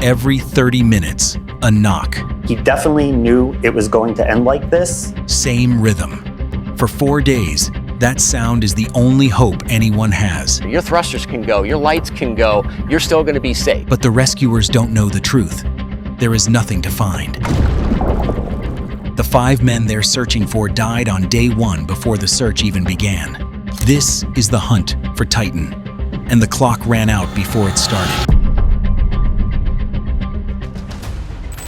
Every 30 minutes, a knock. He definitely knew it was going to end like this. Same rhythm. For 4 days, that sound is the only hope anyone has. Your thrusters can go, your lights can go, you're still going to be safe. But the rescuers don't know the truth. There is nothing to find. The 5 men they're searching for died on day 1 before the search even began. This is the hunt for Titan, and the clock ran out before it started.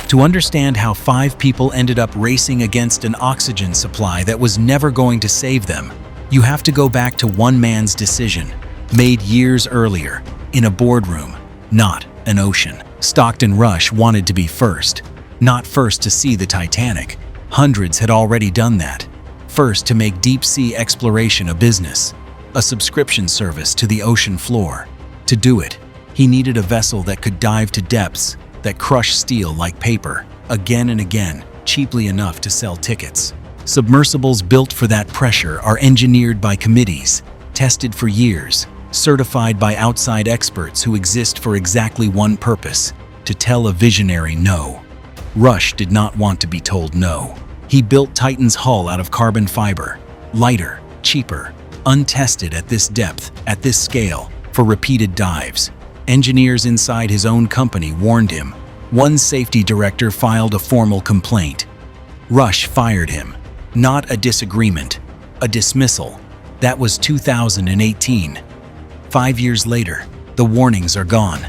To understand how 5 people ended up racing against an oxygen supply that was never going to save them, you have to go back to one man's decision, made years earlier, in a boardroom, not an ocean. Stockton Rush wanted to be first, not first to see the Titanic. Hundreds had already done that. First to make deep-sea exploration a business, a subscription service to the ocean floor. To do it, he needed a vessel that could dive to depths that crush steel like paper, again and again, cheaply enough to sell tickets. Submersibles built for that pressure are engineered by committees, tested for years, certified by outside experts who exist for exactly one purpose: to tell a visionary no. Rush did not want to be told no. He built Titan's hull out of carbon fiber, lighter, cheaper, untested at this depth, at this scale, for repeated dives. Engineers inside his own company warned him. One safety director filed a formal complaint. Rush fired him. Not a disagreement, a dismissal. That was 2018. 5 years later, the warnings are gone.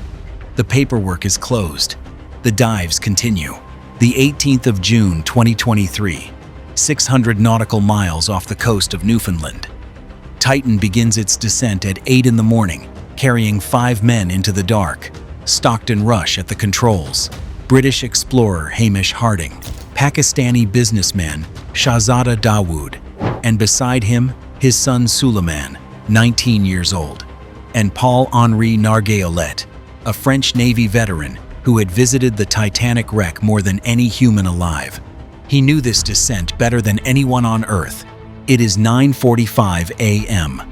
The paperwork is closed. The dives continue. The 18th of June 2023, 600 nautical miles off the coast of Newfoundland. Titan begins its descent at 8 in the morning, carrying 5 men into the dark. Stockton Rush at the controls, British explorer Hamish Harding, Pakistani businessman Shahzada Dawood, and beside him, his son Suleman, 19 years old, and Paul-Henri Nargeolet, a French Navy veteran who had visited the Titanic wreck more than any human alive. He knew this descent better than anyone on Earth. It is 9:45 a.m.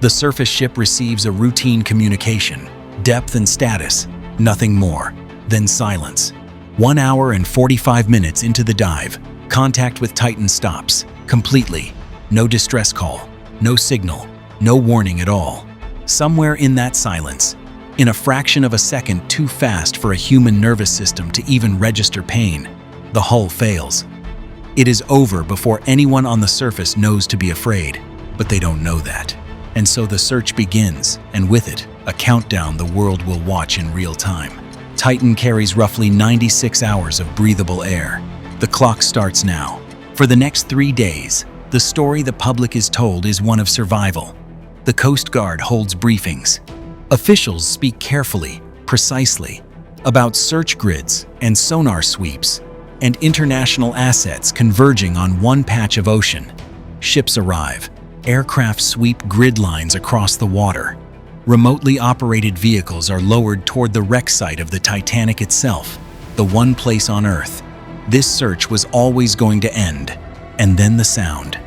The surface ship receives a routine communication, depth and status, nothing more, then silence. 1 hour and 45 minutes into the dive, contact with Titan stops, completely. No distress call, no signal, no warning at all. Somewhere in that silence, in a fraction of a second too fast for a human nervous system to even register pain, the hull fails. It is over before anyone on the surface knows to be afraid, but they don't know that. And so the search begins, and with it, a countdown the world will watch in real time. Titan carries roughly 96 hours of breathable air. The clock starts now. For the next 3 days, the story the public is told is one of survival. The Coast Guard holds briefings. Officials speak carefully, precisely, about search grids and sonar sweeps, and international assets converging on one patch of ocean. Ships arrive. Aircraft sweep grid lines across the water. Remotely operated vehicles are lowered toward the wreck site of the Titanic itself, the one place on Earth. This search was always going to end. And then the sound.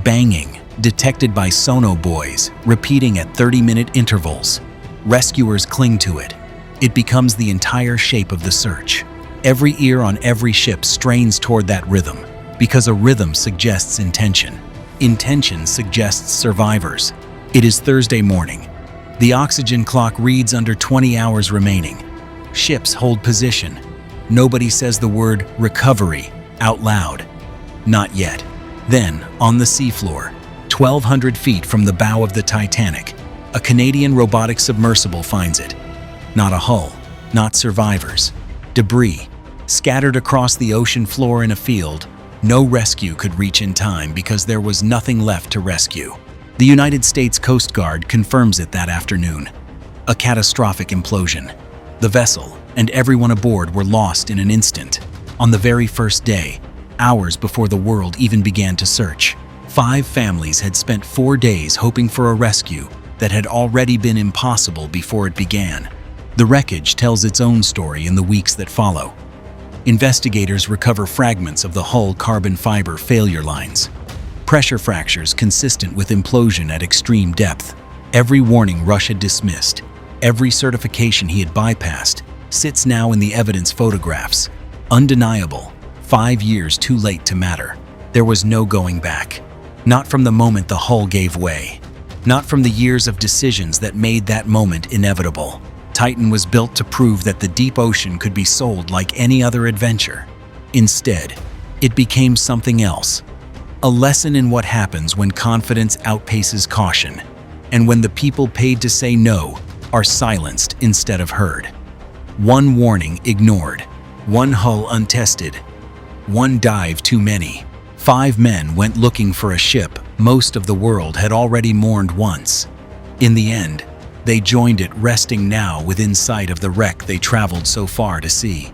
Banging, detected by sonobuoys, repeating at 30-minute intervals. Rescuers cling to it. It becomes the entire shape of the search. Every ear on every ship strains toward that rhythm, because a rhythm suggests intention. Intention suggests survivors. It is Thursday morning. The oxygen clock reads under 20 hours remaining. Ships hold position. Nobody says the word recovery out loud. Not yet. Then, on the seafloor, 1,200 feet from the bow of the Titanic, a Canadian robotic submersible finds it. Not a hull, not survivors. Debris, scattered across the ocean floor in a field. No rescue could reach in time because there was nothing left to rescue. The United States Coast Guard confirms it that afternoon. A catastrophic implosion. The vessel and everyone aboard were lost in an instant. On the very first day, hours before the world even began to search, 5 families had spent 4 days hoping for a rescue that had already been impossible before it began. The wreckage tells its own story in the weeks that follow. Investigators recover fragments of the hull carbon fiber failure lines. Pressure fractures consistent with implosion at extreme depth. Every warning Rush had dismissed, every certification he had bypassed, sits now in the evidence photographs. Undeniable. 5 years too late to matter. There was no going back. Not from the moment the hull gave way. Not from the years of decisions that made that moment inevitable. Titan was built to prove that the deep ocean could be sold like any other adventure. Instead, it became something else. A lesson in what happens when confidence outpaces caution, and when the people paid to say no are silenced instead of heard. One warning ignored, one hull untested, one dive too many. 5 men went looking for a ship most of the world had already mourned once. In the end, they joined it, resting now within sight of the wreck they traveled so far to see.